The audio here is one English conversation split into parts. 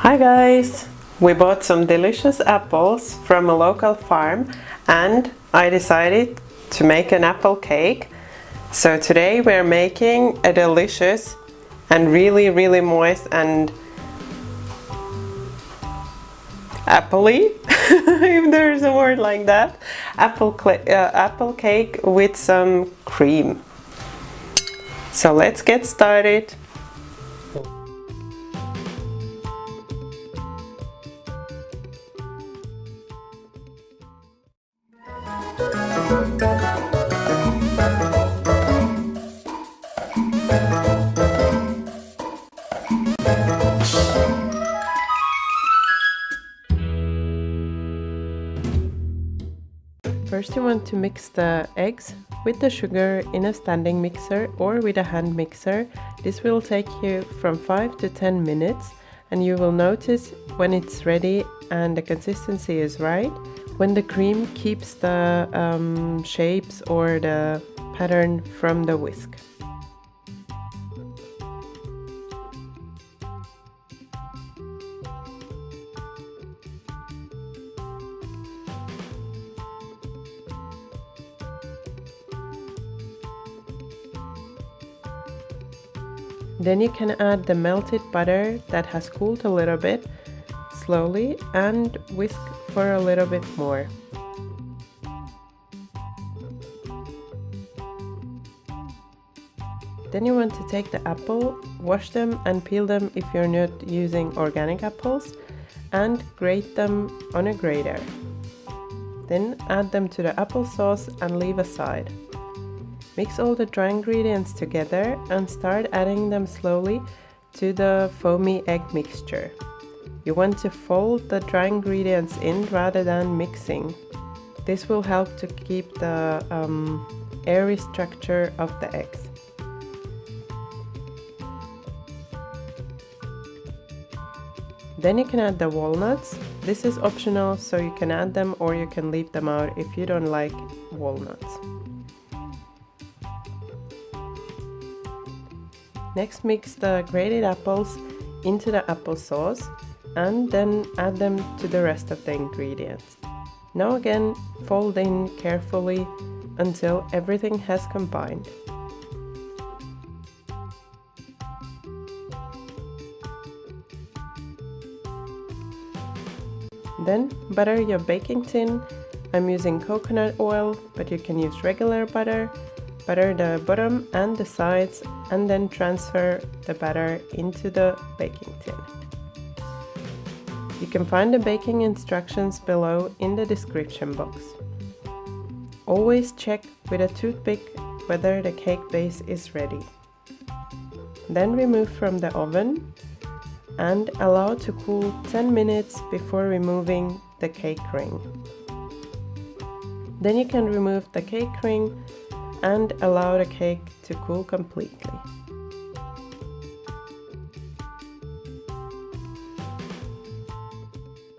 Hi guys! We bought some delicious apples from a local farm and I decided to make an apple cake. So today we're making a delicious and really moist and appley, if there's a word like that, apple cake with some cream. So let's get started. First you want to mix the eggs with the sugar in a standing mixer or with a hand mixer. This will take you from 5 to 10 minutes and you will notice when it's ready and the consistency is right, when the cream keeps the shapes or the pattern from the whisk. Then you can add the melted butter that has cooled a little bit slowly and whisk for a little bit more. Then you want to take the apple, wash them and peel them if you're not using organic apples, and grate them on a grater. Then add them to the applesauce and leave aside. Mix all the dry ingredients together and start adding them slowly to the foamy egg mixture. You want to fold the dry ingredients in rather than mixing. This will help to keep the airy structure of the eggs. Then you can add the walnuts. This is optional, so you can add them or you can leave them out if you don't like walnuts. Next, mix the grated apples into the applesauce and then add them to the rest of the ingredients. Now again, fold in carefully until everything has combined. Then butter your baking tin. I'm using coconut oil, but you can use regular butter. Butter the bottom and the sides and then transfer the batter into the baking tin. You can find the baking instructions below in the description box. Always check with a toothpick whether the cake base is ready. Then remove from the oven and allow to cool 10 minutes before removing the cake ring. Then you can remove the cake ring and allow the cake to cool completely.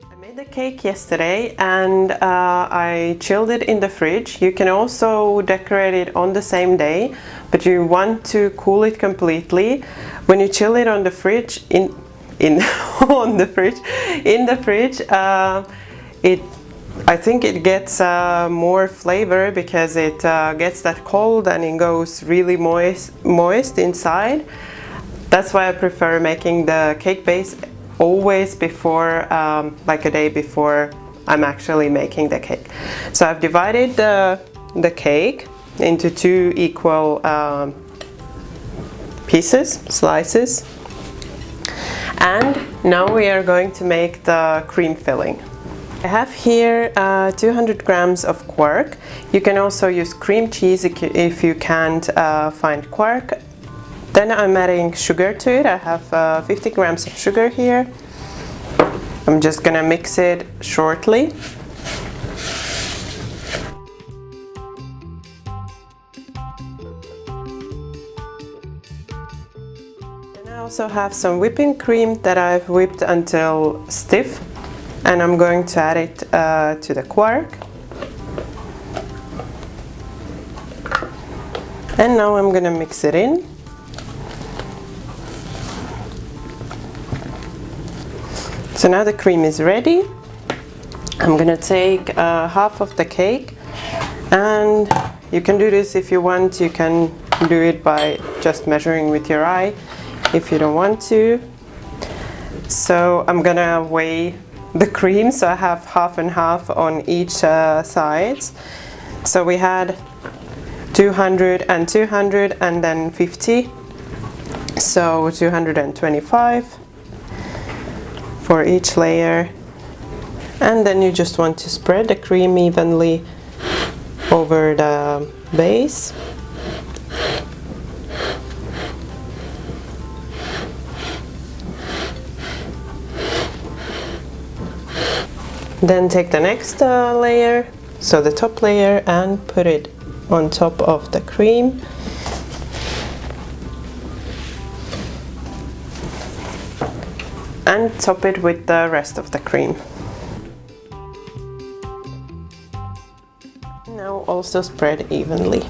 I made the cake yesterday and I chilled it in the fridge. You can also decorate it on the same day, but you want to cool it completely. When you chill it on the fridge, in the fridge, I think it gets more flavor because it gets that cold and it goes really moist inside. That's why I prefer making the cake base always before, like a day before I'm actually making the cake. So I've divided the cake into two equal slices. And now we are going to make the cream filling. I have here 200 grams of quark. You can also use cream cheese if you can't find quark. Then I'm adding sugar to it. I have 50 grams of sugar here. I'm just gonna mix it shortly. Then I also have some whipping cream that I've whipped until stiff. And I'm going to add it to the quark. And now I'm going to mix it in. So now the cream is ready. I'm gonna take half of the cake, and you can do this if you want. You can do it by just measuring with your eye if you don't want to. So I'm gonna weigh the cream, so I have half and half on each sides. So we had 200 and 200 and then 50, so 225 for each layer. And then you just want to spread the cream evenly over the base. Then take the next layer, so the top layer, and put it on top of the cream. And top it with the rest of the cream. Now also spread evenly.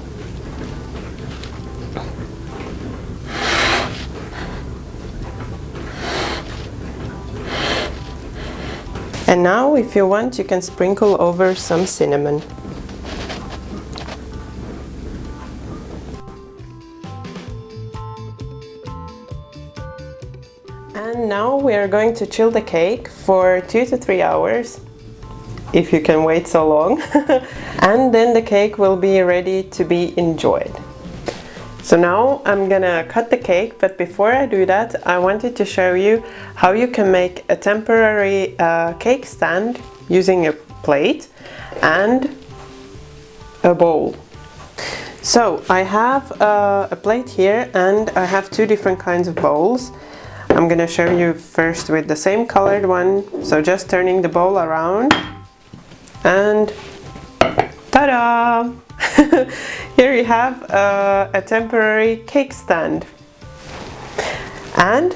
And now, if you want, you can sprinkle over some cinnamon. And now we are going to chill the cake for 2 to 3 hours, if you can wait so long. And then the cake will be ready to be enjoyed. So now I'm gonna cut the cake, but before I do that, I wanted to show you how you can make a temporary cake stand using a plate and a bowl. So I have a plate here, and I have 2 different kinds of bowls. I'm gonna show you first with the same colored one, so just turning the bowl around, and ta-da! Here you have a temporary cake stand. And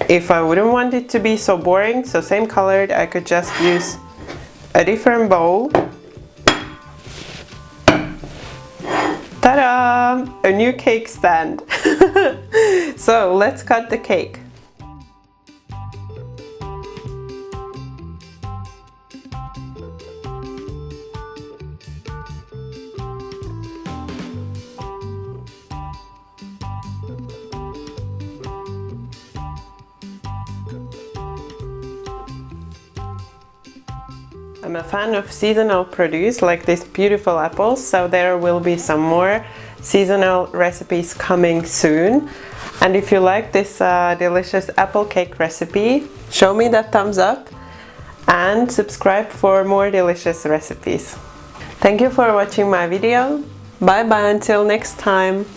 if I wouldn't want it to be so boring, so same colored, I could just use a different bowl. Ta-da! A new cake stand. So let's cut the cake. I'm a fan of seasonal produce like these beautiful apples, so there will be some more seasonal recipes coming soon. And if you like this delicious apple cake recipe, show me that thumbs up and subscribe for more delicious recipes. Thank you for watching my video. Bye bye until next time.